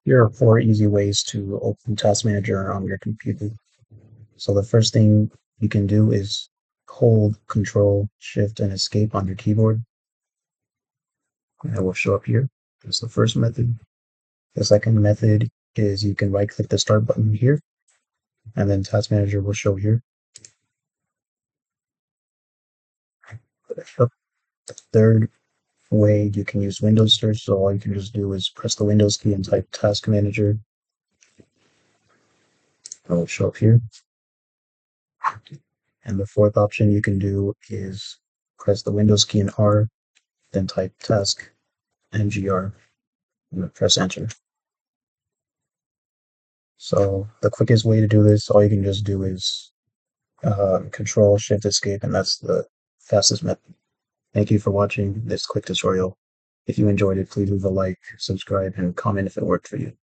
Here are four easy ways to open Task Manager on your computer. So the first thing you can do is hold Control, Shift, and Escape on your keyboard. And it will show up here. That's the first method. The second method is you can right-click the Start button here, and then Task Manager will show here. The third way, you can use Windows search. So all you can just do is press the Windows key and type Task Manager. It will show up here. And the fourth option you can do is press the Windows key and R, then type task mgr and press enter. So the quickest way to do this, all you can just do is Control Shift Escape, and that's the fastest method. Thank you for watching this quick tutorial. If you enjoyed it, please leave a like, subscribe, and comment if it worked for you.